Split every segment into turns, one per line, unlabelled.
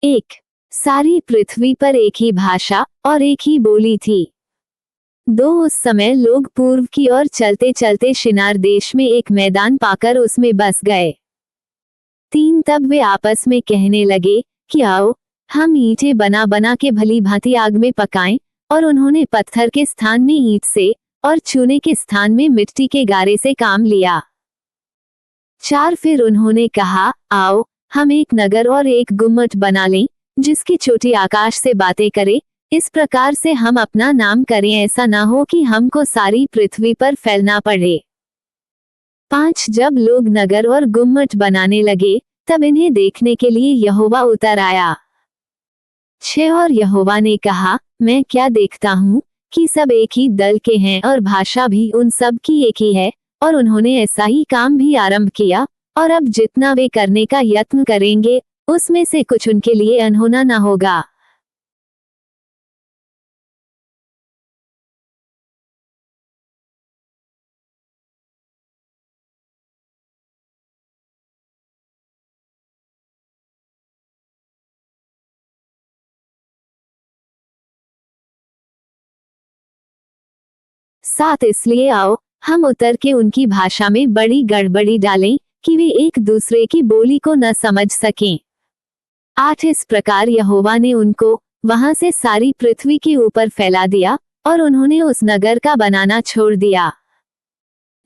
एक, सारी पृथ्वी पर एक ही भाषा और एक ही बोली थी। दो, उस समय लोग पूर्व की ओर चलते चलते शिनार देश में एक मैदान पाकर उसमें बस गए। तीन, तब वे आपस में कहने लगे कि आओ हम ईंटें बना बना के भली भांति आग में पकाएं, और उन्होंने पत्थर के स्थान में ईंट से और चूने के स्थान में मिट्टी के गारे से काम लिया। चार, फिर उन्होंने कहा आओ हम एक नगर और एक गुम्मट बना लें जिसकी चोटी आकाश से बातें करे, इस प्रकार से हम अपना नाम करें, ऐसा ना हो कि हमको सारी पृथ्वी पर फैलना पड़े। पांच, जब लोग नगर और गुम्मट बनाने लगे तब इन्हें देखने के लिए यहोवा उतर आया। छह, और यहोवा ने कहा मैं क्या देखता हूँ कि सब एक ही दल के हैं और भाषा भी उन सब की एक ही है, और उन्होंने ऐसा ही काम भी आरंभ किया, और अब जितना वे करने का यत्न करेंगे उसमें से कुछ उनके लिए अनहोना न होगा। सात, इसलिए आओ हम उतर के उनकी भाषा में बड़ी गड़बड़ी डालें कि वे एक दूसरे की बोली को न समझ सकें। आठ, इस प्रकार यहोवा ने उनको वहां से सारी पृथ्वी के ऊपर फैला दिया और उन्होंने उस नगर का बनाना छोड़ दिया।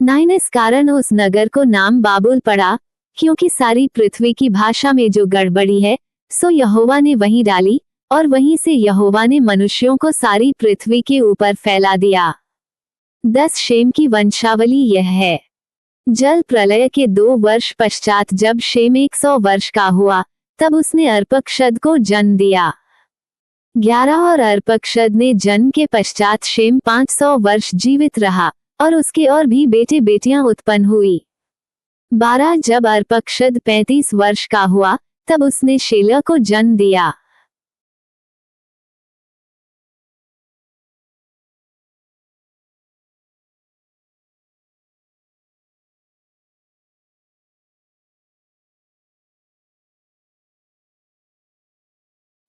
9, इस कारण उस नगर को नाम बाबुल पड़ा, क्योंकि सारी पृथ्वी की भाषा में जो गड़बड़ी है सो यहोवा ने वहीं डाली, और वहीं से यहोवा ने मनुष्यों को सारी पृथ्वी के ऊपर फैला दिया। 10, शेम की वंशावली यह है। जल प्रलय के 2 वर्ष पश्चात जब शेम 100 वर्ष का हुआ तब उसने अर्पक्षद को जन्म दिया। 11, और अर्पक्षद ने जन्म के पश्चात शेम 500 वर्ष जीवित रहा और उसके और भी बेटे बेटियां उत्पन्न हुई। 12, जब अर्पक्षद 35 वर्ष का हुआ तब उसने शेलह को जन्म दिया।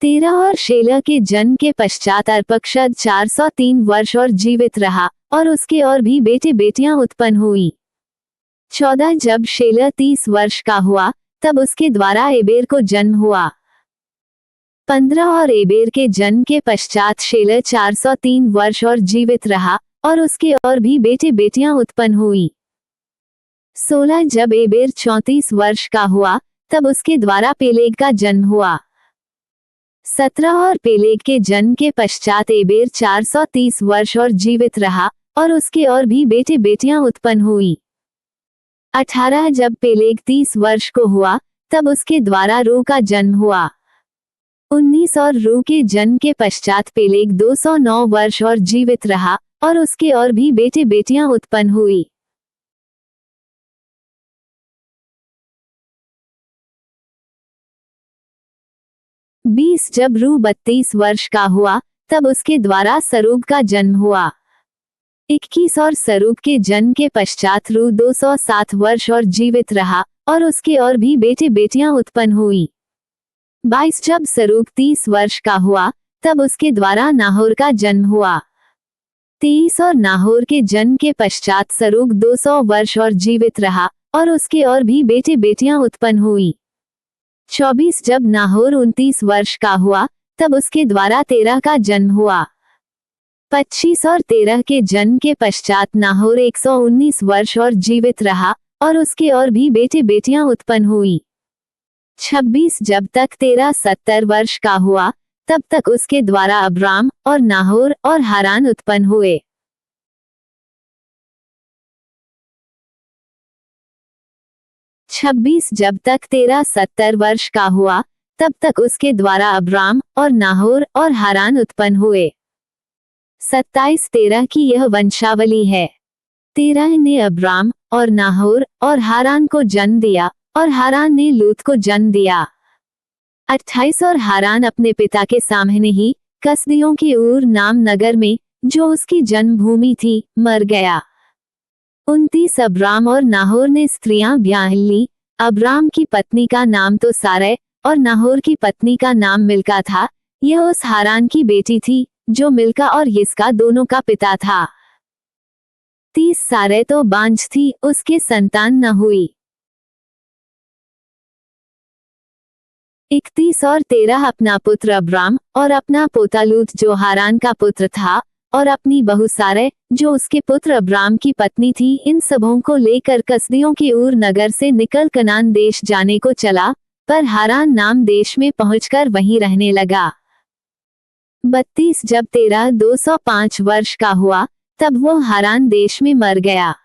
तेरह, और शेलह के जन्म के पश्चात अर्पक्षद 403 वर्ष और जीवित रहा और उसके और भी बेटे बेटियां उत्पन्न हुई। 14, जब शेलह 30 वर्ष का हुआ तब उसके द्वारा एबेर को जन्म हुआ। 15, और एबेर के जन्म के पश्चात शेलह 403 वर्ष और जीवित रहा और उसके और भी बेटे बेटियां उत्पन्न हुई। 16, जब एबेर 34 वर्ष का हुआ तब उसके द्वारा पेलेग का जन्म हुआ। 17, और पेलेग के जन्म के पश्चात एबेर 430 वर्ष और जीवित रहा और उसके और भी बेटे बेटियां उत्पन्न हुई। 18, जब पेलेग 30 वर्ष को हुआ तब उसके द्वारा रू का जन्म हुआ। 19, और रू के जन्म के पश्चात पेलेग 209 वर्ष और जीवित रहा और उसके और भी बेटे बेटियां उत्पन्न हुई। 20, जब रू 32 वर्ष का हुआ तब उसके द्वारा सरूग का जन्म हुआ। 21, और सरूग के जन्म के पश्चात रू 207 वर्ष और जीवित रहा और उसके और भी बेटे बेटियां उत्पन्न हुई। 22, जब सरूग 30 वर्ष का हुआ तब उसके द्वारा नाहोर का जन्म हुआ। 23, और नाहोर के जन्म के पश्चात सरूग 200 वर्ष और जीवित रहा और उसके और भी बेटे बेटियां उत्पन्न हुई। 24, जब नाहोर 29 वर्ष का हुआ तब उसके द्वारा तेरह का जन्म हुआ। 25, और 13 के जन्म के पश्चात नाहोर 119 वर्ष और जीवित रहा और उसके और भी बेटे बेटियां उत्पन्न हुई। 26, जब तक 13 70 वर्ष का हुआ तब तक उसके द्वारा अब्राम और नाहोर और हारान उत्पन्न हुए। 26, जब तक 13 70 वर्ष का हुआ तब तक उसके द्वारा अब्राम और नाहोर और हारान उत्पन्न हुए। 27, 13 की यह वंशावली है। 13 ने अब्राम और नाहोर और हारान को जन्म दिया और हारान ने लूत को जन्म दिया। 28, और हारान अपने पिता के सामने ही कसदियों के ऊर नाम नगर में जो उसकी जन्मभूमि थी मर गया। 29, अब्राम और नाहोर ने स्त्रियां ब्याह ली। अब्राम की पत्नी का नाम तो सारै और नाहोर की पत्नी का नाम मिल्का था। यह उस हारान की बेटी थी जो मिल्का और यिस्का दोनों का पिता था। 30 सारे तो बांझ थी, उसके संतान न हुई। 31 और 13 अपना पुत्र अब्राम और अपना पोता लूत जो हारान का पुत्र था, और अपनी बहू सारे जो उसके पुत्र अब्राम की पत्नी थी, इन सबों को लेकर कसदियों के ऊर नगर से निकल कनान देश जाने को चला, पर हारान नाम देश में पहुंचकर वहीं रहने लगा। 32 जब 205 वर्ष का हुआ तब वो हारान देश में मर गया।